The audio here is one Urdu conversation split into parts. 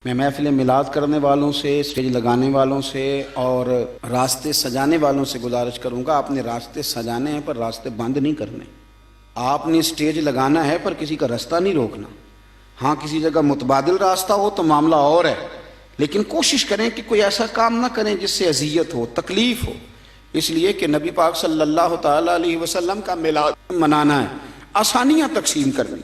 میں محفل میلاد کرنے والوں سے، اسٹیج لگانے والوں سے اور راستے سجانے والوں سے گزارش کروں گا، آپ نے راستے سجانے ہیں پر راستے بند نہیں کرنے۔ آپ نے اسٹیج لگانا ہے پر کسی کا راستہ نہیں روکنا۔ ہاں کسی جگہ متبادل راستہ ہو تو معاملہ اور ہے، لیکن کوشش کریں کہ کوئی ایسا کام نہ کریں جس سے اذیت ہو، تکلیف ہو، اس لیے کہ نبی پاک صلی اللہ تعالیٰ علیہ وسلم کا میلاد منانا ہے، آسانیاں تقسیم کرنی،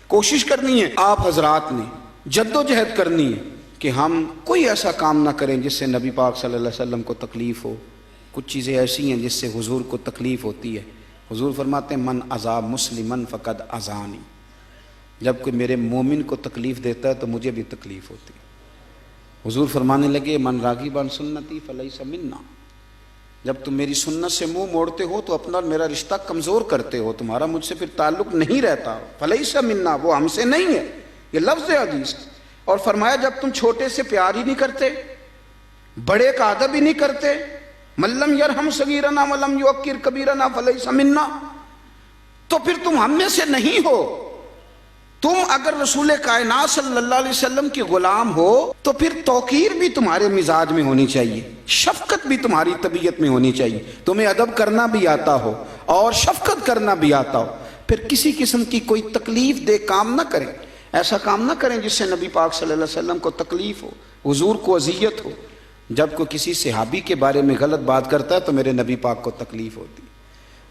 کوشش کرنی ہے۔ آپ حضرات نے جد و جہد کرنی ہے کہ ہم کوئی ایسا کام نہ کریں جس سے نبی پاک صلی اللہ علیہ وسلم کو تکلیف ہو۔ کچھ چیزیں ایسی ہیں جس سے حضور کو تکلیف ہوتی ہے۔ حضور فرماتے ہیں من اذا مسلمن فقد اذانی، جب کوئی میرے مومن کو تکلیف دیتا ہے تو مجھے بھی تکلیف ہوتی ہے۔ حضور فرمانے لگے من راغب عن سنتی فلیس منا، جب تم میری سنت سے منہ موڑتے ہو تو اپنا میرا رشتہ کمزور کرتے ہو، تمہارا مجھ سے پھر تعلق نہیں رہتا، فلیس منا، وہ ہم سے نہیں ہے۔ یہ لفظ حدیث۔ اور فرمایا جب تم چھوٹے سے پیار ہی نہیں کرتے، بڑے کا ادب ہی نہیں کرتے، من لم یرحم صغیرنا ولم یوقر کبیرنا فلیس منا، تو پھر تم ہم میں سے نہیں ہو۔ تم اگر رسول کائنات صلی اللہ علیہ وسلم کے غلام ہو تو پھر توقیر بھی تمہارے مزاج میں ہونی چاہیے، شفقت بھی تمہاری طبیعت میں ہونی چاہیے، تمہیں ادب کرنا بھی آتا ہو اور شفقت کرنا بھی آتا ہو، پھر کسی قسم کی کوئی تکلیف دہ کام نہ کریں، ایسا کام نہ کریں جس سے نبی پاک صلی اللہ علیہ وسلم کو تکلیف ہو، حضور کو اذیت ہو۔ جب کوئی کسی صحابی کے بارے میں غلط بات کرتا ہے تو میرے نبی پاک کو تکلیف ہوتی،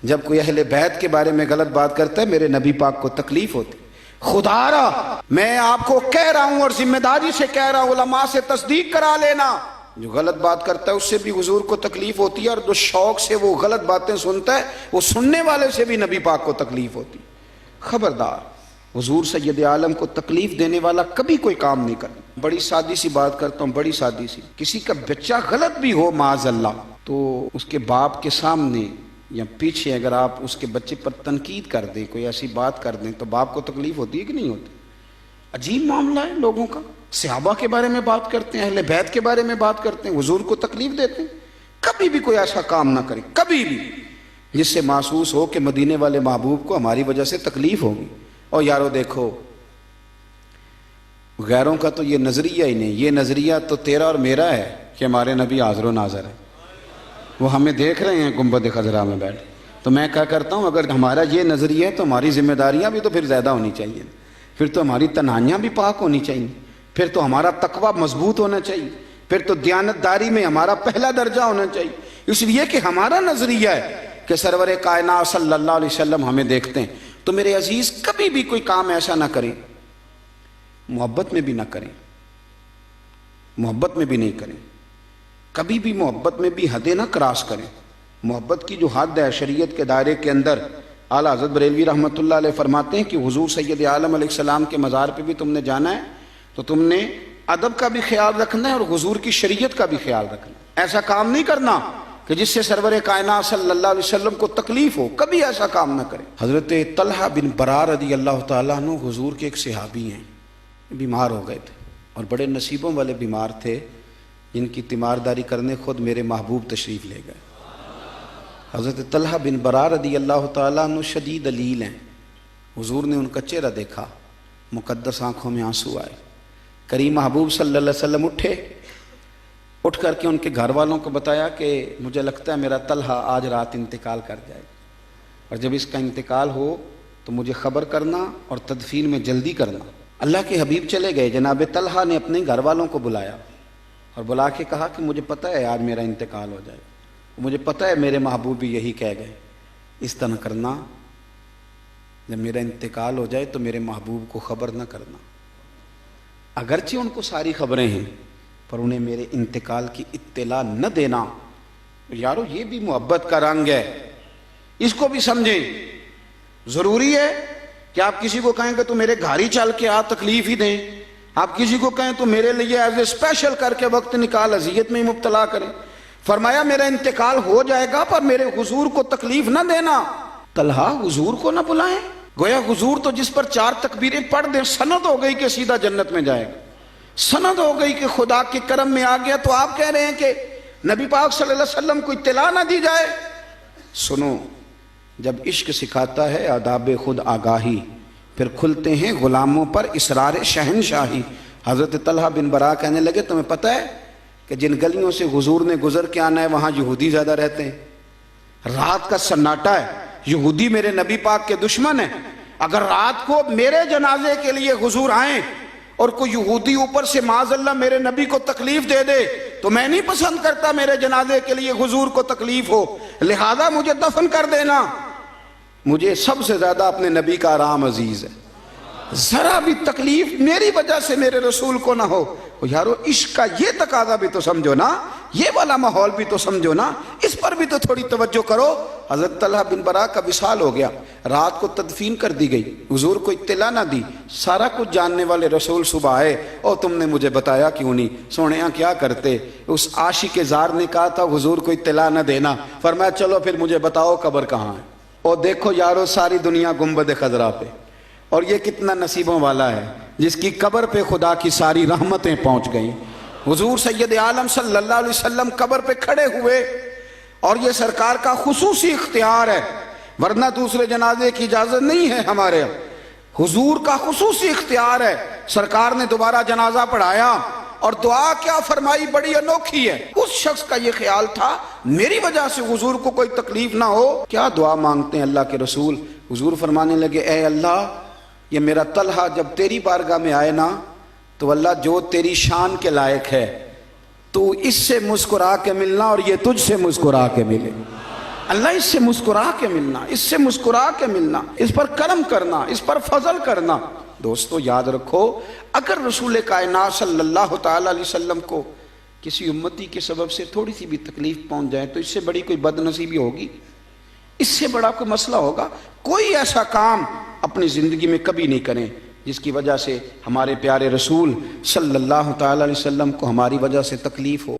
جب کوئی اہل بیت کے بارے میں غلط بات کرتا ہے میرے نبی پاک کو تکلیف ہوتی۔ خدا را میں آپ کو کہہ رہا ہوں اور ذمہ داری سے کہہ رہا ہوں، علماء سے تصدیق کرا لینا، جو غلط بات کرتا ہے اس سے بھی حضور کو تکلیف ہوتی ہے، اور جو شوق سے وہ غلط باتیں سنتا ہے وہ سننے والے سے بھی نبی پاک کو تکلیف ہوتی۔ خبردار، حضور سید عالم کو تکلیف دینے والا کبھی کوئی کام نہیں کرنا۔ بڑی سادی سی بات کرتا ہوں، بڑی سادی سی، کسی کا بچہ غلط بھی ہو معاذ اللہ تو اس کے باپ کے سامنے یا پیچھے اگر آپ اس کے بچے پر تنقید کر دیں، کوئی ایسی بات کر دیں تو باپ کو تکلیف ہوتی ہے کہ نہیں ہوتی؟ عجیب معاملہ ہے لوگوں کا، صحابہ کے بارے میں بات کرتے ہیں، اہل بیت کے بارے میں بات کرتے ہیں، حضور کو تکلیف دیتے ہیں۔ کبھی بھی کوئی ایسا کام نہ کرے، کبھی بھی، جس سے محسوس ہو کہ مدینے والے محبوب کو ہماری وجہ سے تکلیف ہوگی۔ اور یارو دیکھو، غیروں کا تو یہ نظریہ ہی نہیں، یہ نظریہ تو تیرا اور میرا ہے کہ ہمارے نبی حاضر و ناظر ہے، وہ ہمیں دیکھ رہے ہیں گنبد خضرا میں بیٹھ۔ تو میں کیا کرتا ہوں، اگر ہمارا یہ نظریہ ہے تو ہماری ذمہ داریاں بھی تو پھر زیادہ ہونی چاہیے، پھر تو ہماری تنہائیاں بھی پاک ہونی چاہیے، پھر تو ہمارا تقویٰ مضبوط ہونا چاہیے، پھر تو دیانت داری میں ہمارا پہلا درجہ ہونا چاہیے، اس لیے کہ ہمارا نظریہ ہے کہ سرور کائنات صلی اللہ علیہ وسلم ہمیں دیکھتے ہیں۔ تو میرے عزیز کبھی بھی کوئی کام ایسا نہ کریں، محبت میں بھی نہ کریں، محبت میں بھی نہیں کریں، کبھی بھی محبت میں بھی حدیں نہ کراس کریں۔ محبت کی جو حد ہے شریعت کے دائرے کے اندر، اعلیٰ حضرت بریلوی رحمۃ اللہ علیہ فرماتے ہیں کہ حضور سید عالم علیہ السلام کے مزار پہ بھی تم نے جانا ہے تو تم نے ادب کا بھی خیال رکھنا ہے اور حضور کی شریعت کا بھی خیال رکھنا ہے۔ ایسا کام نہیں کرنا کہ جس سے سرور کائنات صلی اللہ علیہ وسلم کو تکلیف ہو، کبھی ایسا کام نہ کریں۔ حضرت طلحہ بن برار رضی اللہ تعالیٰ عنہ حضور کے ایک صحابی ہیں، بیمار ہو گئے تھے اور بڑے نصیبوں والے بیمار تھے، جن کی تیمارداری کرنے خود میرے محبوب تشریف لے گئے۔ حضرت طلحہ بن برار رضی اللہ تعالیٰ عنہ شدید علیل ہیں، حضور نے ان کا چہرہ دیکھا، مقدس آنکھوں میں آنسو آئے۔ کریم محبوب صلی اللہ علیہ وسلم اٹھ کر کے ان کے گھر والوں کو بتایا کہ مجھے لگتا ہے میرا طلحہ آج رات انتقال کر جائے، اور جب اس کا انتقال ہو تو مجھے خبر کرنا اور تدفین میں جلدی کرنا۔ اللہ کے حبیب چلے گئے، جناب طلحہ نے اپنے گھر والوں کو بلایا اور بلا کے کہا کہ مجھے پتہ ہے آج میرا انتقال ہو جائے، مجھے پتہ ہے میرے محبوب بھی یہی کہہ گئے، اس طرح کرنا جب میرا انتقال ہو جائے تو میرے محبوب کو خبر نہ کرنا، اگرچہ ان کو ساری خبریں ہیں پر انہیں میرے انتقال کی اطلاع نہ دینا۔ یارو یہ بھی محبت کا رنگ ہے، اس کو بھی سمجھیں۔ ضروری ہے کہ آپ کسی کو کہیں کہ تو میرے گھر ہی چل کے تکلیف ہی دیں، آپ کسی کو کہیں تو میرے لیے ایز اے اسپیشل کر کے وقت نکال اذیت میں ہی مبتلا کریں۔ فرمایا میرا انتقال ہو جائے گا پر میرے حضور کو تکلیف نہ دینا۔ طلحہ حضور کو نہ بلائیں، گویا حضور تو جس پر 4 تکبیریں پڑھ دیں سند ہو گئی کہ سیدھا جنت میں جائے گا، سند ہو گئی کہ خدا کے کرم میں آ گیا، تو آپ کہہ رہے ہیں کہ نبی پاک صلی اللہ علیہ وسلم کو اطلاع نہ دی جائے۔ سنو، جب عشق سکھاتا ہے آداب خود آگاہی، پھر کھلتے ہیں غلاموں پر اسرار شہنشاہی۔ حضرت طلحہ بن برا کہنے لگے تمہیں پتہ ہے کہ جن گلیوں سے حضور نے گزر کے آنا ہے وہاں یہودی زیادہ رہتے ہیں، رات کا سناٹا ہے، یہودی میرے نبی پاک کے دشمن ہیں، اگر رات کو میرے جنازے کے لیے حضور آئیں اور کوئی یہودی اوپر سے معاذ اللہ میرے نبی کو تکلیف دے دے تو میں نہیں پسند کرتا میرے جنازے کے لیے حضور کو تکلیف ہو، لہذا مجھے دفن کر دینا، مجھے سب سے زیادہ اپنے نبی کا آرام عزیز ہے، ذرا بھی تکلیف میری وجہ سے میرے رسول کو نہ ہو۔ یارو عشق کا یہ تقاضا بھی تو سمجھو نا، یہ والا ماحول بھی تو سمجھو نا، اس پر بھی تو تھوڑی توجہ کرو۔ حضرت طلحہ بن برا کا وصال ہو گیا، رات کو تدفین کر دی گئی، حضور کو اطلاع نہ دی، سارا کچھ جاننے والے رسول صبح آئے، اور تم نے مجھے بتایا کیوں نہیں؟ سونیاں کیا کرتے؟ اس عاشق زار نے کہا تھا حضور کو اطلاع نہ دینا، فرمایا چلو پھر مجھے بتاؤ قبر کہاں ہے۔ اور دیکھو یارو ساری دنیا گنبد خضرا پہ، اور یہ کتنا نصیبوں والا ہے جس کی قبر پہ خدا کی ساری رحمتیں پہنچ گئیں۔ حضور سید عالم صلی اللہ علیہ وسلم قبر پہ کھڑے ہوئے، اور یہ سرکار کا خصوصی اختیار ہے، ورنہ دوسرے جنازے کی اجازت نہیں ہے ہمارے، حضور کا خصوصی اختیار ہے۔ سرکار نے دوبارہ جنازہ پڑھایا اور دعا کیا فرمائی، بڑی انوکھی ہے۔ اس شخص کا یہ خیال تھا میری وجہ سے حضور کو کوئی تکلیف نہ ہو، کیا دعا مانگتے ہیں اللہ کے رسول؟ حضور فرمانے لگے اے اللہ، یہ میرا طلحہ جب تیری بارگاہ میں آئے نا تو اللہ جو تیری شان کے لائق ہے تو اس سے مسکرا کے ملنا اور یہ تجھ سے مسکرا کے ملے، اللہ اس سے مسکرا کے ملنا، اس سے مسکرا کے ملنا، اس پر کرم کرنا، اس پر فضل کرنا۔ دوستو یاد رکھو، اگر رسول کائنات صلی اللہ تعالی علیہ وسلم کو کسی امتی کے سبب سے تھوڑی سی بھی تکلیف پہنچ جائے تو اس سے بڑی کوئی بد نصیبی ہوگی؟ اس سے بڑا کوئی مسئلہ ہوگا؟ کوئی ایسا کام اپنی زندگی میں کبھی نہیں کریں جس کی وجہ سے ہمارے پیارے رسول صلی اللہ تعالی علیہ وسلم کو ہماری وجہ سے تکلیف ہو۔